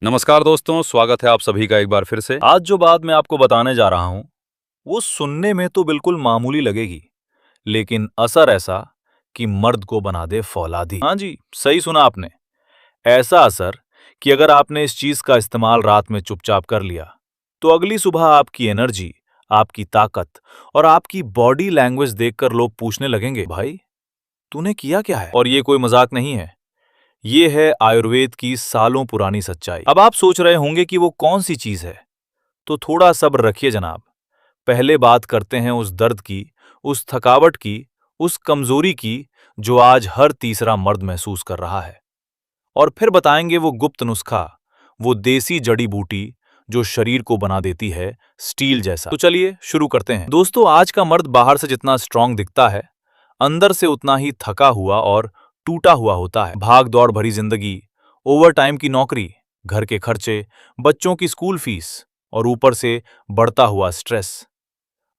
नमस्कार दोस्तों, स्वागत है आप सभी का एक बार फिर से। आज जो बात मैं आपको बताने जा रहा हूं, वो सुनने में तो बिल्कुल मामूली लगेगी, लेकिन असर ऐसा कि मर्द को बना दे फौलादी। हाँ जी, सही सुना आपने। ऐसा असर कि अगर आपने इस चीज का इस्तेमाल रात में चुपचाप कर लिया, तो अगली सुबह आपकी एनर्जी, आपकी ताकत और आपकी बॉडी लैंग्वेज देखकर लोग पूछने लगेंगे, भाई तूने किया क्या है? और ये कोई मजाक नहीं है। ये है आयुर्वेद की सालों पुरानी सच्चाई। अब आप सोच रहे होंगे कि वो कौन सी चीज है, तो थोड़ा सब्र रखिए जनाब। पहले बात करते हैं उस दर्द की, उस थकावट की, उस कमजोरी की जो आज हर तीसरा मर्द महसूस कर रहा है। और फिर बताएंगे वो गुप्त नुस्खा, वो देसी जड़ी बूटी जो शरीर को बना देती है स्टील जैसा। तो चलिए शुरू करते हैं। दोस्तों, आज का मर्द बाहर से जितना स्ट्रांग दिखता है, अंदर से उतना ही थका हुआ और टूटा हुआ होता है। भाग दौड़ भरी जिंदगी, ओवर टाइम की नौकरी, घर के खर्चे, बच्चों की स्कूल फीस और ऊपर से बढ़ता हुआ स्ट्रेस।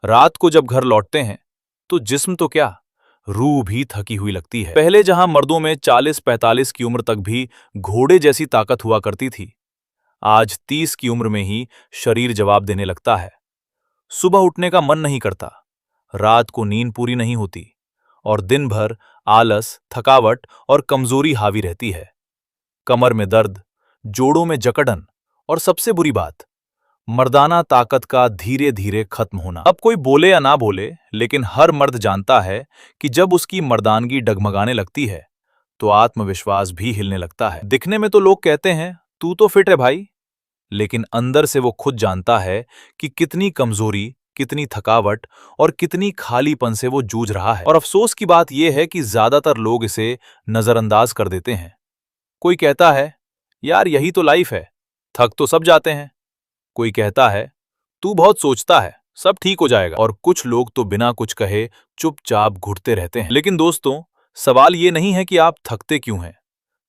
रात को जब घर लौटते हैं तो जिस्म तो क्या, रूह भी थकी हुई लगती है। पहले जहां मर्दों में 40-45 की उम्र तक भी घोड़े जैसी ताकत हुआ करती थी, आज 30 की उम्र में ही शरीर जवाब देने लगता है। सुबह उठने का मन नहीं करता, रात को नींद पूरी नहीं होती और दिन भर आलस, थकावट और कमजोरी हावी रहती है। कमर में दर्द, जोड़ों में जकड़न और सबसे बुरी बात, मर्दाना ताकत का धीरे धीरे खत्म होना। अब कोई बोले या ना बोले, लेकिन हर मर्द जानता है कि जब उसकी मर्दानगी डगमगाने लगती है तो आत्मविश्वास भी हिलने लगता है। दिखने में तो लोग कहते हैं तू तो फिट है भाई, लेकिन अंदर से वो खुद जानता है कि कितनी कमजोरी, कितनी थकावट और कितनी खालीपन से वो जूझ रहा है। और अफसोस की बात यह है कि ज्यादातर लोग इसे नजरअंदाज कर देते हैं। कोई कहता है यार यही तो लाइफ है, थक तो सब जाते हैं। कोई कहता है तू बहुत सोचता है, सब ठीक हो जाएगा। और कुछ लोग तो बिना कुछ कहे चुपचाप घुटते रहते हैं। लेकिन दोस्तों, सवाल ये नहीं है कि आप थकते क्यों हैं,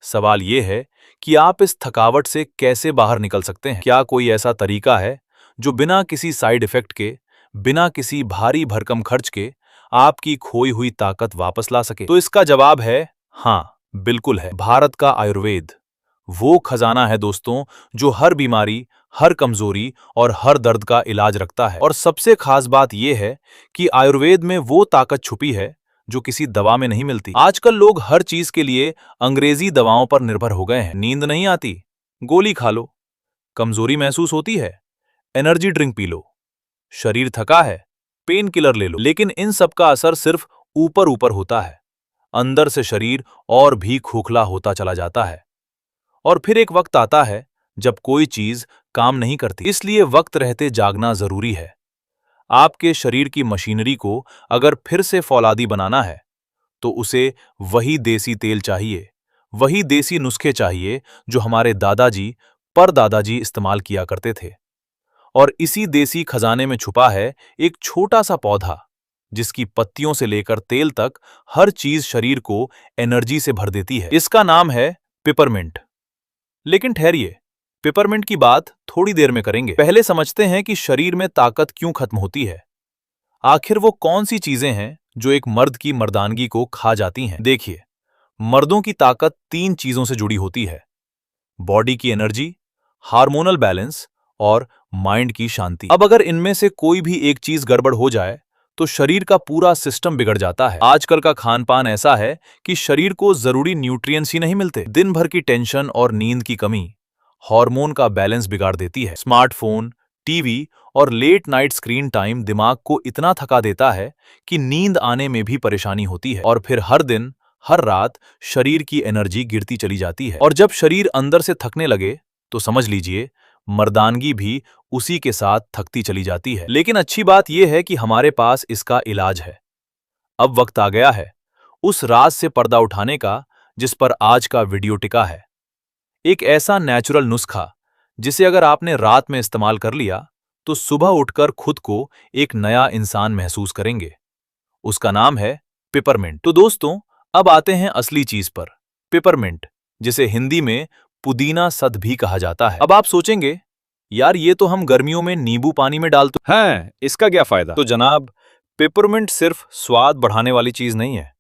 सवाल ये है कि आप इस थकावट से कैसे बाहर निकल सकते हैं। क्या कोई ऐसा तरीका है जो बिना किसी साइड इफेक्ट के, बिना किसी भारी भरकम खर्च के आपकी खोई हुई ताकत वापस ला सके? तो इसका जवाब है हाँ, बिल्कुल है। भारत का आयुर्वेद वो खजाना है दोस्तों, जो हर बीमारी, हर कमजोरी और हर दर्द का इलाज रखता है। और सबसे खास बात यह है कि आयुर्वेद में वो ताकत छुपी है जो किसी दवा में नहीं मिलती। आजकल लोग हर चीज के लिए अंग्रेजी दवाओं पर निर्भर हो गए हैं। नींद नहीं आती, गोली खा लो। कमजोरी महसूस होती है, एनर्जी ड्रिंक पी लो। शरीर थका है, पेन किलर ले लो। लेकिन इन सब का असर सिर्फ ऊपर ऊपर होता है, अंदर से शरीर और भी खोखला होता चला जाता है। और फिर एक वक्त आता है जब कोई चीज काम नहीं करती। इसलिए वक्त रहते जागना जरूरी है। आपके शरीर की मशीनरी को अगर फिर से फौलादी बनाना है, तो उसे वही देसी तेल चाहिए, वही देसी नुस्खे चाहिए जो हमारे दादाजी, परदादाजी इस्तेमाल किया करते थे। और इसी देसी खजाने में छुपा है एक छोटा सा पौधा, जिसकी पत्तियों से लेकर तेल तक हर चीज शरीर को एनर्जी से भर देती है। इसका नाम है पिपरमिंट। लेकिन ठहरिए, पिपरमिंट की बात थोड़ी देर में करेंगे। पहले समझते हैं कि शरीर में ताकत क्यों खत्म होती है। आखिर वो कौन सी चीजें हैं जो एक मर्द की मर्दानगी को खा जाती हैं? देखिए, मर्दों की ताकत 3 चीजों से जुड़ी होती है: बॉडी की एनर्जी, हार्मोनल बैलेंस और माइंड की शांति। अब अगर इनमें से कोई भी एक चीज गड़बड़ हो जाए तो शरीर का पूरा सिस्टम बिगड़ जाता है। आजकल का खान पान ऐसा है कि शरीर को जरूरी न्यूट्रिएंट्स ही नहीं मिलते। दिन भर की टेंशन और नींद की कमी हार्मोन का बैलेंस बिगाड़ देती है। स्मार्टफोन, टीवी और लेट नाइट स्क्रीन टाइम दिमाग को इतना थका देता है कि नींद आने में भी परेशानी होती है। और फिर हर दिन, हर रात शरीर की एनर्जी गिरती चली जाती है। और जब शरीर अंदर से थकने लगे तो समझ लीजिए मर्दानगी भी उसी के साथ थकती चली जाती है। लेकिन अच्छी बात यह है कि हमारे पास इसका इलाज है। अब वक्त आ गया है उस राज से पर्दा उठाने का जिस पर आज का वीडियो टिका है। एक ऐसा नेचुरल नुस्खा जिसे अगर आपने रात में इस्तेमाल कर लिया तो सुबह उठकर खुद को एक नया इंसान महसूस करेंगे। उसका नाम है पिपरमिंट। तो दोस्तों, अब आते हैं असली चीज पर, पिपरमिंट, जिसे हिंदी में पुदीना सद भी कहा जाता है। अब आप सोचेंगे यार ये तो हम गर्मियों में नींबू पानी में डालते हैं, इसका क्या फायदा? तो जनाब, पिपरमिंट सिर्फ स्वाद बढ़ाने वाली चीज नहीं है।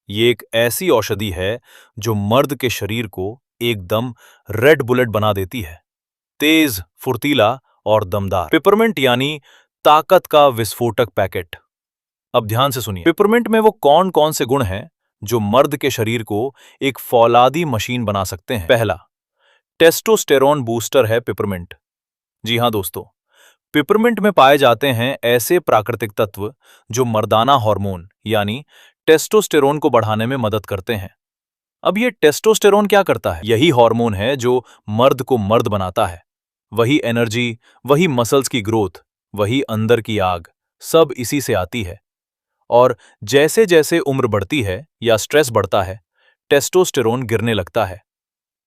ये एक ऐसी औषधि है जो मर्द के शरीर को एकदम रेड बुलेट बना देती है। तेज, फुर्तीला और दमदार। पिपरमिंट यानी ताकत का विस्फोटक पैकेट। अब ध्यान से सुनिए, पिपरमिंट में वो कौन कौन से गुण हैं जो मर्द के शरीर को एक फौलादी मशीन बना सकते हैं। पहला, टेस्टोस्टेरोन बूस्टर है पिपरमिंट। जी हां दोस्तों, पिपरमिंट में पाए जाते हैं ऐसे प्राकृतिक तत्व जो मर्दाना हार्मोन यानी टेस्टोस्टेरोन को बढ़ाने में मदद करते हैं। अब ये टेस्टोस्टेरोन क्या करता है? यही हार्मोन है जो मर्द को मर्द बनाता है। वही एनर्जी, वही मसल्स की ग्रोथ, वही अंदर की आग, सब इसी से आती है। और जैसे जैसे उम्र बढ़ती है या स्ट्रेस बढ़ता है, टेस्टोस्टेरोन गिरने लगता है।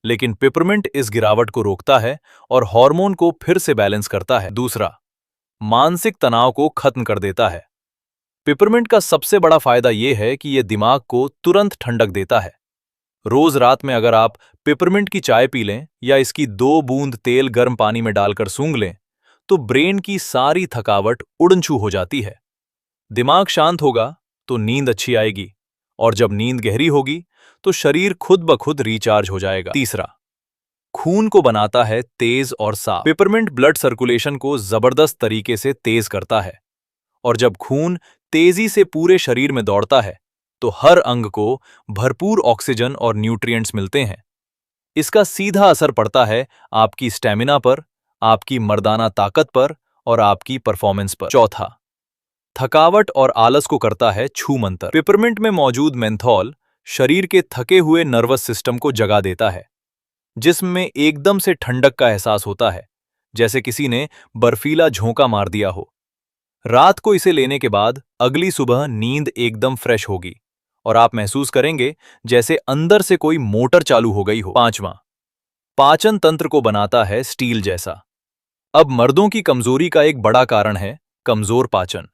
लेकिन पिपरमिंट इस गिरावट को रोकता है और हार्मोन को फिर से बैलेंस करता है। दूसरा, मानसिक तनाव को खत्म कर देता है। पिपरमिंट का सबसे बड़ा फायदा यह है कि यह दिमाग को तुरंत ठंडक देता है। रोज रात में अगर आप पिपरमिंट की चाय पी लें या इसकी 2 बूंद तेल गर्म पानी में डालकर सूंघ लें, तो ब्रेन की सारी थकावट उड़न-छू हो जाती है। दिमाग शांत होगा तो नींद अच्छी आएगी, और जब नींद गहरी होगी तो शरीर खुद ब खुद रिचार्ज हो जाएगा। तीसरा, खून को बनाता है तेज और साफ। पिपरमिंट ब्लड सर्कुलेशन को जबरदस्त तरीके से तेज करता है, और जब खून तेजी से पूरे शरीर में दौड़ता है तो हर अंग को भरपूर ऑक्सीजन और न्यूट्रिएंट्स मिलते हैं। इसका सीधा असर पड़ता है आपकी स्टैमिना पर, आपकी मर्दाना ताकत पर और आपकी परफॉर्मेंस पर। चौथा, थकावट और आलस को करता है छूमंतर। पिपरमिंट में मौजूद मेंथॉल शरीर के थके हुए नर्वस सिस्टम को जगा देता है। जिस्म में एकदम से ठंडक का एहसास होता है, जैसे किसी ने बर्फीला झोंका मार दिया हो। रात को इसे लेने के बाद अगली सुबह नींद एकदम फ्रेश होगी और आप महसूस करेंगे जैसे अंदर से कोई मोटर चालू हो गई हो। पांचवां, पाचन तंत्र को बनाता है स्टील जैसा। अब मर्दों की कमजोरी का एक बड़ा कारण है कमजोर पाचन।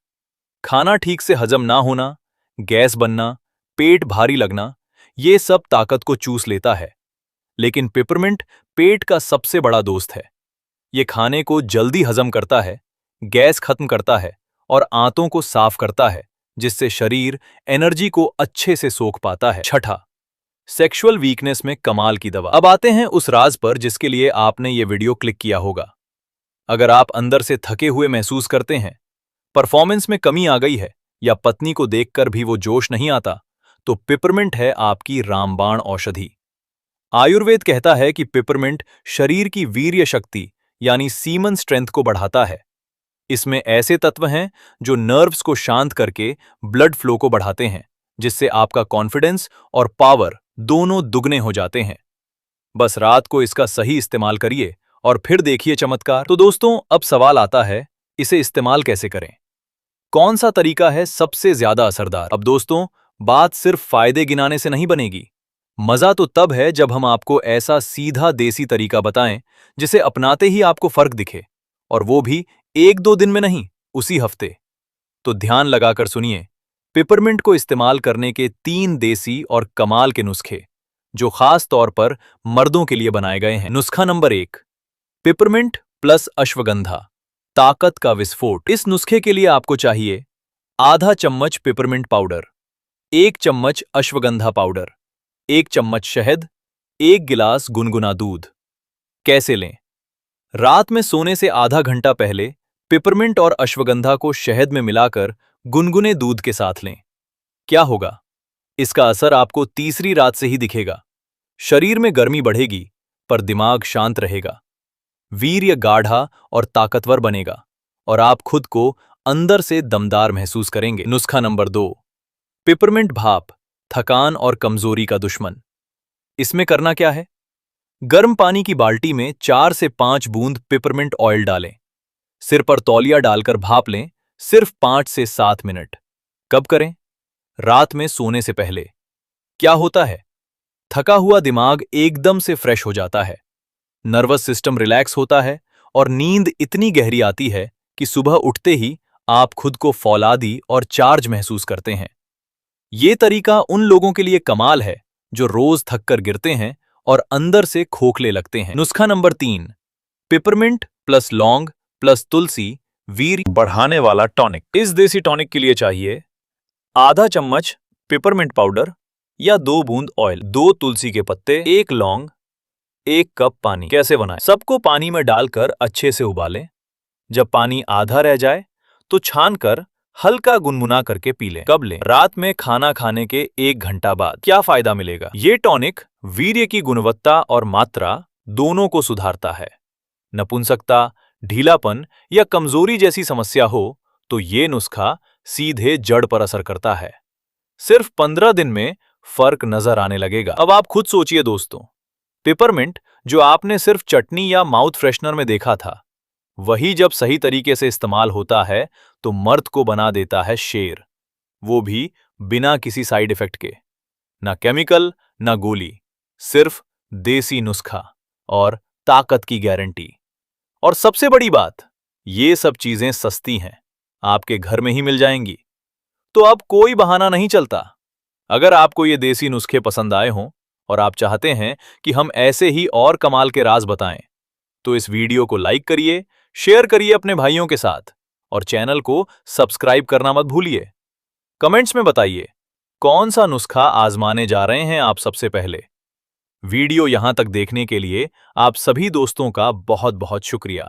खाना ठीक से हजम ना होना, गैस बनना, पेट भारी लगना, ये सब ताकत को चूस लेता है। लेकिन पिपरमिंट पेट का सबसे बड़ा दोस्त है। ये खाने को जल्दी हजम करता है, गैस खत्म करता है और आंतों को साफ करता है, जिससे शरीर एनर्जी को अच्छे से सोख पाता है। छठा, सेक्सुअल वीकनेस में कमाल की दवा। अब आते हैं उस राज पर जिसके लिए आपने ये वीडियो क्लिक किया होगा। अगर आप अंदर से थके हुए महसूस करते हैं, परफॉर्मेंस में कमी आ गई है या पत्नी को देखकर भी वो जोश नहीं आता, तो पिपरमिंट है आपकी रामबाण औषधि। आयुर्वेद कहता है कि पिपरमिंट शरीर की वीर्य शक्ति यानी सीमन स्ट्रेंथ को बढ़ाता है। इसमें ऐसे तत्व हैं जो नर्व्स को शांत करके ब्लड फ्लो को बढ़ाते हैं, जिससे आपका कॉन्फिडेंस और पावर दोनों दुगने हो जाते हैं। बस रात को इसका सही इस्तेमाल करिए और फिर देखिए चमत्कार। तो दोस्तों, अब सवाल आता है, इसे इस्तेमाल कैसे करें? कौन सा तरीका है सबसे ज्यादा असरदार? अब दोस्तों, बात सिर्फ फायदे गिनाने से नहीं बनेगी। मजा तो तब है जब हम आपको ऐसा सीधा देसी तरीका बताएं जिसे अपनाते ही आपको फर्क दिखे, और वो भी 1-2 दिन में नहीं, उसी हफ्ते। तो ध्यान लगाकर सुनिए, पिपरमिंट को इस्तेमाल करने के 3 देसी और कमाल के नुस्खे, जो खास तौर पर मर्दों के लिए बनाए गए हैं। नुस्खा नंबर 1, पिपरमिंट प्लस अश्वगंधा, ताकत का विस्फोट। इस नुस्खे के लिए आपको चाहिए आधा चम्मच पिपरमिंट पाउडर, 1 चम्मच अश्वगंधा पाउडर, 1 चम्मच शहद, 1 गिलास गुनगुना दूध। कैसे लें? रात में सोने से आधा घंटा पहले पिपरमिंट और अश्वगंधा को शहद में मिलाकर गुनगुने दूध के साथ लें। क्या होगा? इसका असर आपको तीसरी रात से ही दिखेगा। शरीर में गर्मी बढ़ेगी, पर दिमाग शांत रहेगा। वीर्य गाढ़ा और ताकतवर बनेगा, और आप खुद को अंदर से दमदार महसूस करेंगे। नुस्खा नंबर 2, पिपरमिंट भाप, थकान और कमजोरी का दुश्मन। इसमें करना क्या है? गर्म पानी की बाल्टी में 4 से 5 बूंद पिपरमिंट ऑयल डालें। सिर पर तौलिया डालकर भाप लें, सिर्फ 5 से 7 मिनट। कब करें? रात में सोने से पहले। क्या होता है? थका हुआ दिमाग एकदम से फ्रेश हो जाता है, नर्वस सिस्टम रिलैक्स होता है और नींद इतनी गहरी आती है कि सुबह उठते ही आप खुद को फौलादी और चार्ज महसूस करते हैं। ये तरीका उन लोगों के लिए कमाल है जो रोज थक कर गिरते हैं और अंदर से खोखले लगते हैं। नुस्खा नंबर 3, पिपरमिंट प्लस लौंग प्लस तुलसी वीर्य बढ़ाने वाला टॉनिक। इस देसी टॉनिक के लिए चाहिए आधा चम्मच पिपरमिंट पाउडर या 2 बूंद ऑयल, 2 तुलसी के पत्ते, 1 लौंग, 1 कप पानी कैसे बनाएं? सबको पानी में डालकर अच्छे से उबालें। जब पानी आधा रह जाए तो छानकर हल्का गुनगुना करके पी लें। कब लें? रात में खाना खाने के 1 घंटा बाद। क्या फायदा मिलेगा? ये टॉनिक वीर्य की गुणवत्ता और मात्रा दोनों को सुधारता है। नपुंसकता, ढीलापन या कमजोरी जैसी समस्या हो तो ये नुस्खा सीधे जड़ पर असर करता है। सिर्फ 15 दिन में फर्क नजर आने लगेगा। अब आप खुद सोचिए दोस्तों, पेपरमिंट जो आपने सिर्फ चटनी या माउथ फ्रेशनर में देखा था, वही जब सही तरीके से इस्तेमाल होता है तो मर्द को बना देता है शेर, वो भी बिना किसी साइड इफेक्ट के। ना केमिकल ना गोली, सिर्फ देसी नुस्खा और ताकत की गारंटी। और सबसे बड़ी बात, ये सब चीजें सस्ती हैं, आपके घर में ही मिल जाएंगी। तो अब कोई बहाना नहीं चलता। अगर आपको ये देसी नुस्खे पसंद आए हों और आप चाहते हैं कि हम ऐसे ही और कमाल के राज बताएं, तो इस वीडियो को लाइक करिए, शेयर करिए अपने भाइयों के साथ और चैनल को सब्सक्राइब करना मत भूलिए। कमेंट्स में बताइए कौन सा नुस्खा आजमाने जा रहे हैं आप सबसे पहले। वीडियो यहां तक देखने के लिए आप सभी दोस्तों का बहुत बहुत शुक्रिया।